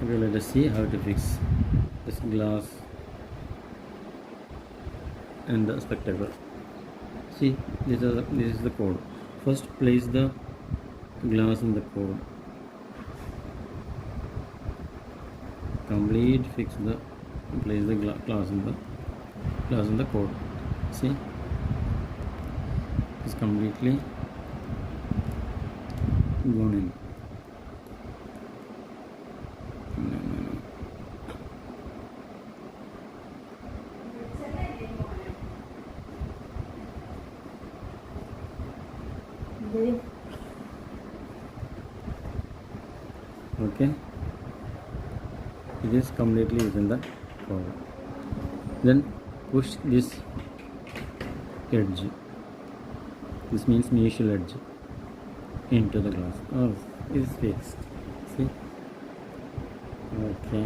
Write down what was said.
Okay, let us see how to fix this glass and the spectacle. See, this is the code. First, place the glass in the code. Complete fix the place the glass in the code. See, it's completely gone in. No. Okay, it is completely within the code. Then push this edge, this means initial edge, into the glass. Oh, it's fixed. See? Okay.